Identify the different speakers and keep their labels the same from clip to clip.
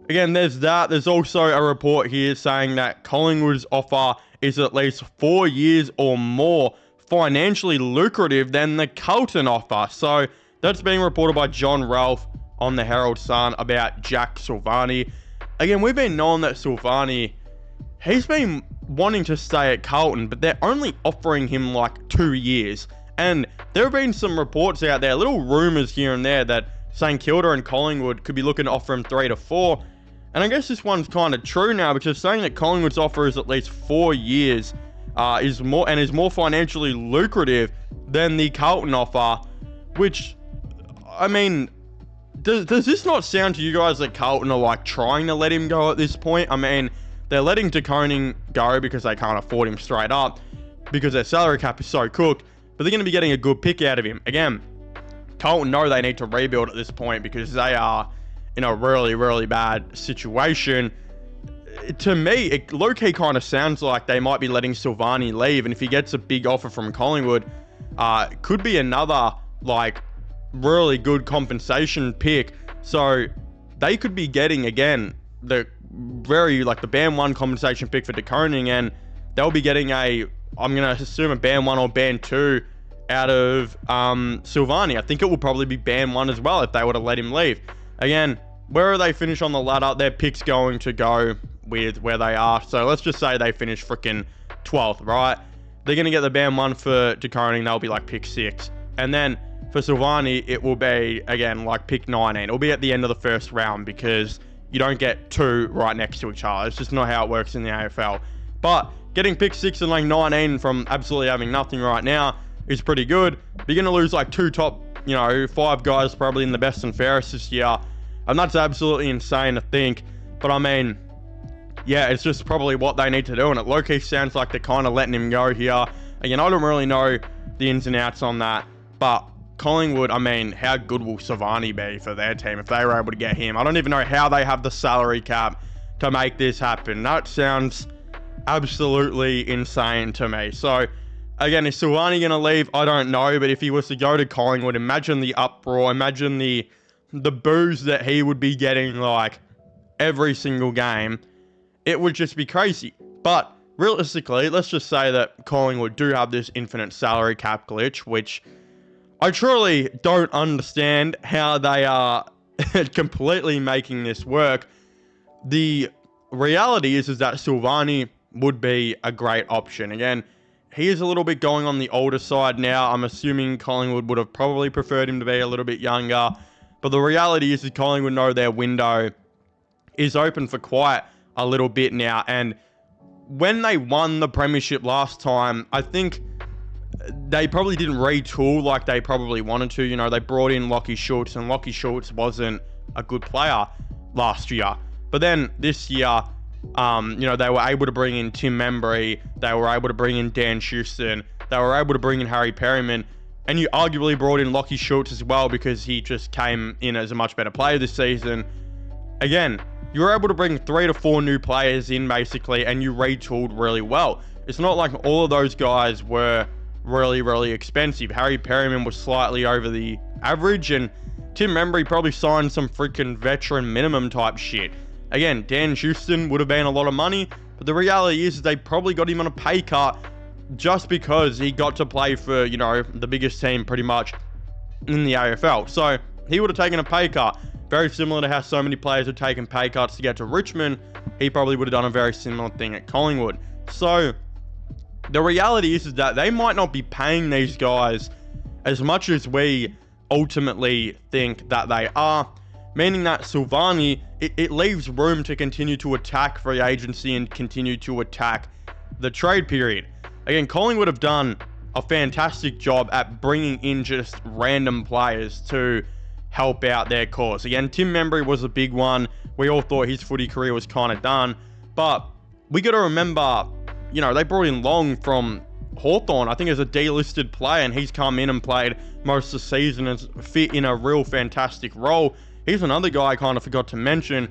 Speaker 1: again, there's that. There's also a report here saying that Collingwood's offer is at least 4 years or more financially lucrative than the Carlton offer. So that's being reported by John Ralph on the Herald Sun about Jack Silvagni. Again, we've been knowing that Silvagni, he's been wanting to stay at Carlton, but they're only offering him like 2 years. And there have been some reports out there, little rumours here and there, that St Kilda and Collingwood could be looking to offer him 3 to 4. And I guess this one's kind of true now, because saying that Collingwood's offer is at least 4 years is more financially lucrative than the Carlton offer, which, I mean, does this not sound to you guys that Carlton are like trying to let him go at this point? I mean, they're letting De Koning go because they can't afford him straight up, because their salary cap is so cooked, but they're going to be getting a good pick out of him. Again, Carlton know they need to rebuild at this point because they are in a really, really bad situation. To me, it low-key kind of sounds like they might be letting Silvagni leave, and if he gets a big offer from Collingwood, could be another, like, really good compensation pick. So they could be getting, again, the band 1 compensation pick for De Koning, and they'll be getting I'm going to assume a band 1 or band 2 out of Silvagni. I think it will probably be band 1 as well if they were to let him leave. Again, where they finish on the ladder, their pick's going to go with where they are. So let's just say they finish freaking 12th, right? They're going to get the band 1 for De Koning. They'll be like pick 6. And then for Silvagni, it will be, again, like pick 19. It'll be at the end of the first round because you don't get 2 right next to each other. It's just not how it works in the AFL. But getting pick 6 and like 19 from absolutely having nothing right now is pretty good. But you're going to lose like 2 top, 5 guys probably in the best and fairest this year. And that's absolutely insane to think. But I mean, yeah, it's just probably what they need to do. And it low-key sounds like they're kind of letting him go here. Again, I don't really know the ins and outs on that. But Collingwood, I mean, how good will Silvagni be for their team if they were able to get him? I don't even know how they have the salary cap to make this happen. That sounds absolutely insane to me. So, again, is Silvagni going to leave? I don't know. But if he was to go to Collingwood, imagine the uproar. Imagine the boos that he would be getting, like, every single game. It would just be crazy. But realistically, let's just say that Collingwood do have this infinite salary cap glitch, which I truly don't understand how they are completely making this work. The reality is that Silvagni would be a great option. Again, he is a little bit going on the older side now. I'm assuming Collingwood would have probably preferred him to be a little bit younger. But the reality is that Collingwood know their window is open for quite a little bit now. And when they won the premiership last time, I think they probably didn't retool like they probably wanted to. They brought in Lachie Schultz, and Lachie Schultz wasn't a good player last year. But then this year, they were able to bring in Tim Membry. They were able to bring in Dan Houston. They were able to bring in Harry Perryman. And you arguably brought in Lachie Schultz as well because he just came in as a much better player this season. Again, you were able to bring 3 to 4 new players in basically, and you retooled really well. It's not like all of those guys were really, really expensive. Harry Perryman was slightly over the average, and Tim Membry probably signed some freaking veteran minimum type shit. Again, Dan Houston would have been a lot of money, but the reality is they probably got him on a pay cut just because he got to play for, the biggest team pretty much in the AFL. So he would have taken a pay cut. Very similar to how so many players have taken pay cuts to get to Richmond. He probably would have done a very similar thing at Collingwood. So the reality is that they might not be paying these guys as much as we ultimately think that they are, meaning that Silvagni, it leaves room to continue to attack free agency and continue to attack the trade period. Again, Collingwood have done a fantastic job at bringing in just random players to help out their cause. Again, Tim Membry was a big one. We all thought his footy career was kind of done, but we got to remember, they brought in Long from Hawthorn, I think, as a delisted player, and he's come in and played most of the season and fit in a real fantastic role. Here's another guy I kind of forgot to mention.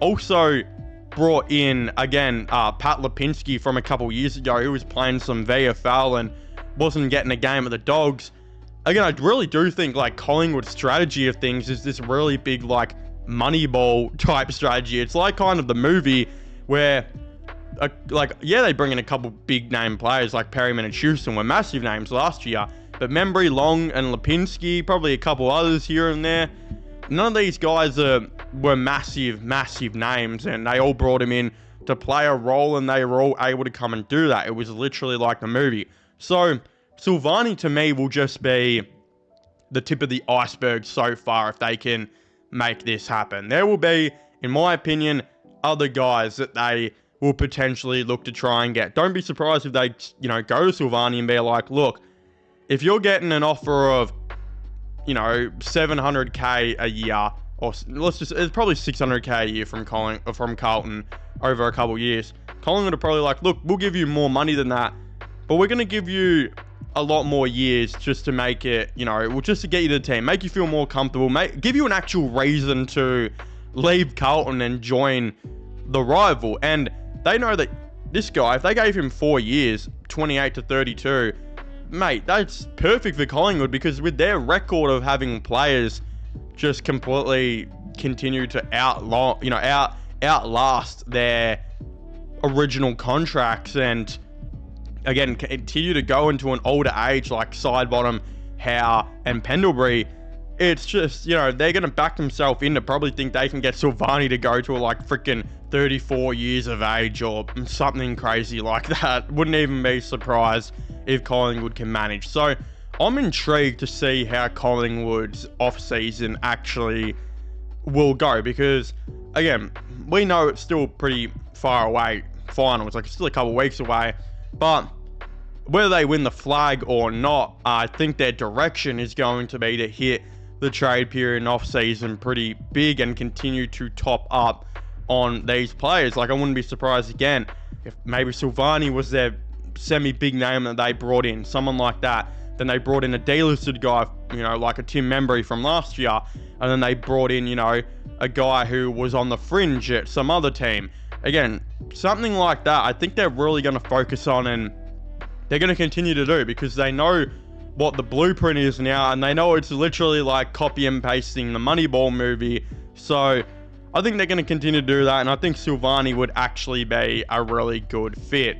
Speaker 1: Also brought in, again, Pat Lipinski from a couple years ago, who was playing some VFL and wasn't getting a game at the Dogs. Again, I really do think, Collingwood's strategy of things is this really big, Moneyball type strategy. It's like kind of the movie where, they bring in a couple big name players like Perryman and Houston were massive names last year, but Membry, Long, and Lipinski, probably a couple others here and there. None of these guys were massive names, and they all brought him in to play a role, and they were all able to come and do that. It was literally like the movie. So Silvagni to me will just be the tip of the iceberg so far if they can make this happen. There will be, in my opinion, other guys that they will potentially look to try and get. Don't be surprised if they, go to Silvagni and be like, look, if you're getting an offer of, $700K a year, or it's probably $600K a year from Carlton over a couple of years. Collingwood are probably like, look, we'll give you more money than that, but we're going to give you a lot more years just to make it, just to get you to the team, make you feel more comfortable, give you an actual reason to leave Carlton and join the rival. And they know that this guy, if they gave him 4 years, 28 to 32, mate, that's perfect for Collingwood, because with their record of having players just completely continue to outlast their original contracts, and again continue to go into an older age like Sidebottom, Howe, and Pendlebury, it's just, they're going to back themselves in to probably think they can get Silvagni to go to like freaking 34 years of age or something crazy like that. Wouldn't even be surprised if Collingwood can manage. So I'm intrigued to see how Collingwood's off-season actually will go, because again, we know it's still pretty far away, finals, like it's still a couple weeks away, but whether they win the flag or not, I think their direction is going to be to hit the trade period and off-season pretty big and continue to top up on these players. Like, I wouldn't be surprised again if maybe Silvagni was their semi-big name that they brought in, someone like that. Then they brought in a delisted guy, like a Tim Membry from last year, and then they brought in, a guy who was on the fringe at some other team. Again, something like that, I think they're really going to focus on, and they're going to continue to do, because they know what the blueprint is now, and they know it's literally like copy and pasting the Moneyball movie. So I think they're going to continue to do that, and I think Silvagni would actually be a really good fit.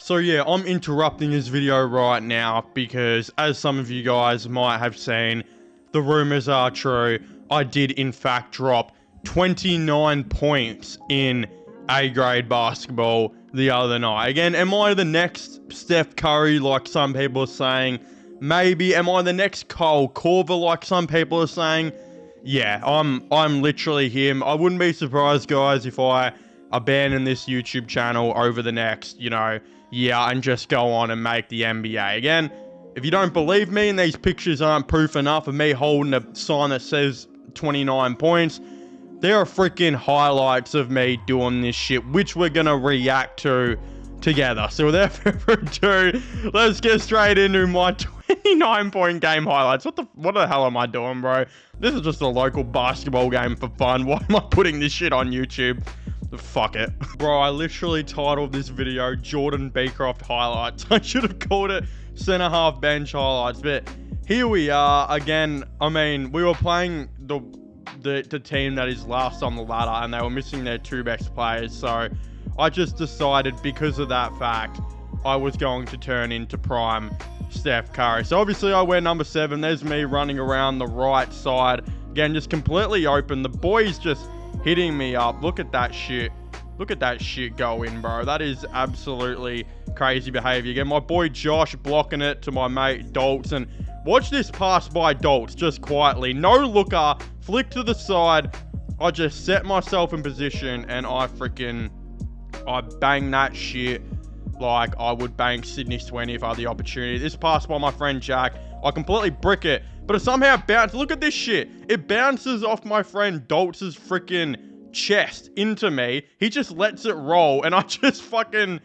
Speaker 1: So yeah, I'm interrupting this video right now because, as some of you guys might have seen, the rumors are true. I did in fact drop 29 points in A-grade basketball the other night. Again, am I the next Steph Curry like some people are saying? Maybe. Am I the next Kyle Korver like some people are saying? Yeah, I'm literally him. I wouldn't be surprised, guys, if I abandon this YouTube channel over the next, year and just go on and make the NBA. Again, if you don't believe me and these pictures aren't proof enough of me holding a sign that says 29 points, there are freaking highlights of me doing this shit, which we're going to react to together. So without further ado, let's get straight into my 29-point game highlights. What the hell am I doing, bro? This is just a local basketball game for fun. Why am I putting this shit on YouTube? Fuck it. Bro, I literally titled this video Jordan Beecroft highlights. I should have called it center half bench highlights, but here we are again. I mean, we were playing the team that is last on the ladder, and they were missing their two best players. So I just decided, because of that fact, I was going to turn into prime Steph Curry. So obviously I wear number 7. There's me running around the right side. Again, just completely open. The boys just hitting me up. Look at that shit. Look at that shit go in, bro. That is absolutely crazy behavior. Again, my boy Josh blocking it to my mate Dolts. And watch this pass by Dolts just quietly. No looker. Flick to the side. I just set myself in position and I bang that shit like I would bang Sydney Sweeney if I had the opportunity. This pass by my friend Jack, I completely brick it, but it somehow bounced. Look at this shit. It bounces off my friend Dolts' freaking chest into me. He just lets it roll, and I just fucking,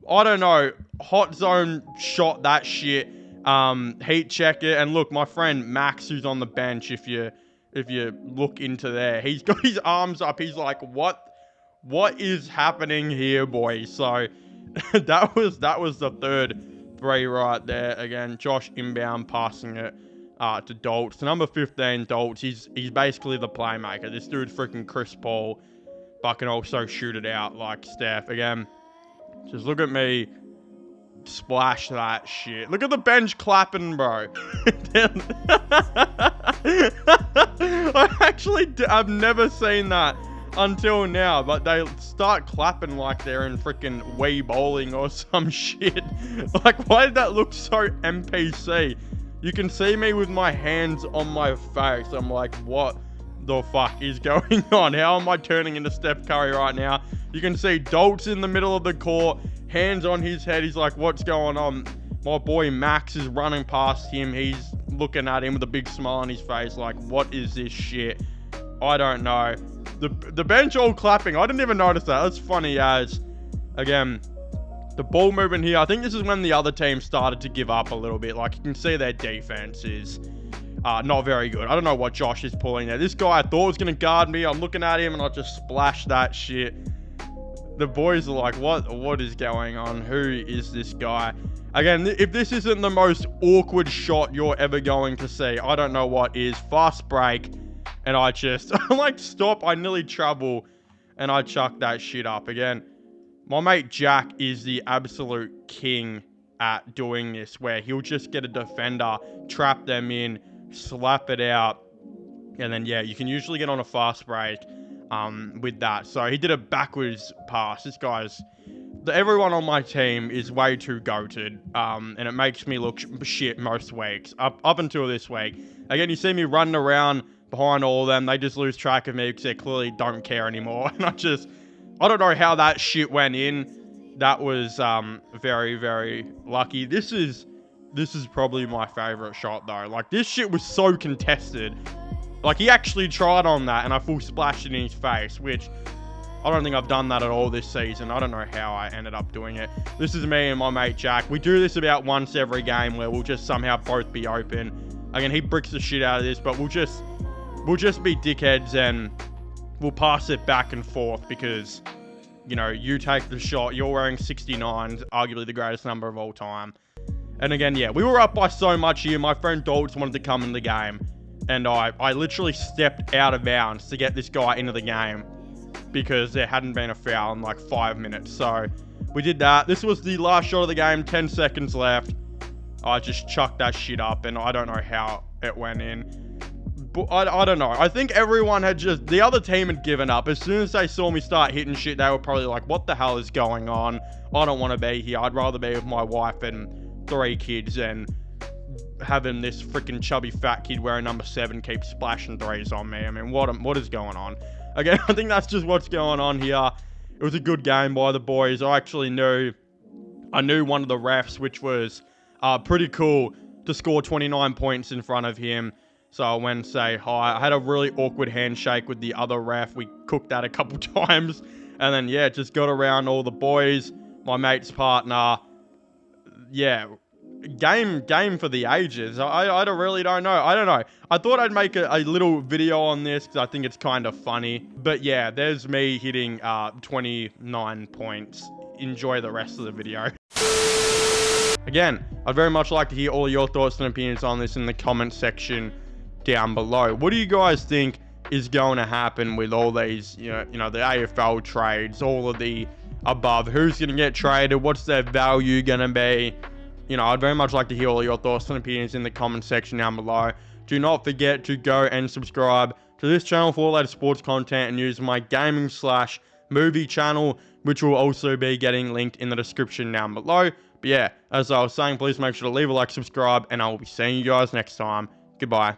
Speaker 1: I don't know, hot zone shot that shit. Heat check it, and look, my friend Max, who's on the bench, if you look into there, he's got his arms up. He's like, what is happening here, boys? So that was the third three right there. Again, Josh inbound passing it to Dolts. Number 15, Dolts, he's basically the playmaker. This dude's freaking Chris Paul, but can also shoot it out like Steph. Again, just look at me splash that shit. Look at the bench clapping, bro. I've never seen that until now, but they start clapping like they're in freaking Wii bowling or some shit. Like, why did that look so NPC? You can see me with my hands on my face. I'm like, what the fuck is going on? How am I turning into Steph Curry right now? You can see Dolt's in the middle of the court, hands on his head. He's like, what's going on? My boy Max is running past him. He's looking at him with a big smile on his face like, what is this shit? I don't know. The bench all clapping. I didn't even notice that. That's funny as, again, the ball movement here. I think this is when the other team started to give up a little bit. Like, you can see their defense is not very good. I don't know what Josh is pulling there. This guy I thought was going to guard me. I'm looking at him and I just splash that shit. The boys are like, what is going on? Who is this guy? Again, if this isn't the most awkward shot you're ever going to see, I don't know what is. Fast break. And I just, I'm like, stop. I nearly travel. And I chuck that shit up. Again, my mate Jack is the absolute king at doing this, where he'll just get a defender, trap them in, slap it out. And then, yeah, you can usually get on a fast break with that. So he did a backwards pass. This guy's, everyone on my team is way too goated. And it makes me look shit most weeks. Up until this week. Again, you see me running around behind all of them. They just lose track of me because they clearly don't care anymore. And I don't know how that shit went in. That was very, very lucky. This is probably my favorite shot though. Like, this shit was so contested. Like, he actually tried on that and I full splashed it in his face, which I don't think I've done that at all this season. I don't know how I ended up doing it. This is me and my mate Jack. We do this about once every game where we'll just somehow both be open. Again, he bricks the shit out of this, but we'll just be dickheads and we'll pass it back and forth because, you know, you take the shot. You're wearing 69, arguably the greatest number of all time. And again, yeah, we were up by so much here. My friend Doltz wanted to come in the game. And I literally stepped out of bounds to get this guy into the game because there hadn't been a foul in like 5 minutes. So we did that. This was the last shot of the game. 10 seconds left. I just chucked that shit up and I don't know how it went in. But I don't know. I think everyone had the other team had given up. As soon as they saw me start hitting shit, they were probably like, what the hell is going on? I don't want to be here. I'd rather be with my wife and 3 kids and having this freaking chubby fat kid wearing number 7 keep splashing threes on me. I mean, what is going on? Again, I think that's just what's going on here. It was a good game by the boys. I knew one of the refs, which was pretty cool to score 29 points in front of him. So I went and say hi. I had a really awkward handshake with the other ref. We cooked that a couple times. And then, yeah, just got around all the boys, my mate's partner. Yeah, game for the ages. I really don't know. I don't know. I thought I'd make a little video on this because I think it's kind of funny. But yeah, there's me hitting 29 points. Enjoy the rest of the video. Again, I'd very much like to hear all your thoughts and opinions on this in the comment section down below. What do you guys think is going to happen with all these, you know, the AFL trades, all of the above? Who's going to get traded? What's their value going to be? You know, I'd very much like to hear all your thoughts and opinions in the comment section down below. Do not forget to go and subscribe to this channel for all that sports content and use my gaming/movie channel, which will also be getting linked in the description down below. But yeah, as I was saying, please make sure to leave a like, subscribe, and I will be seeing you guys next time. Goodbye.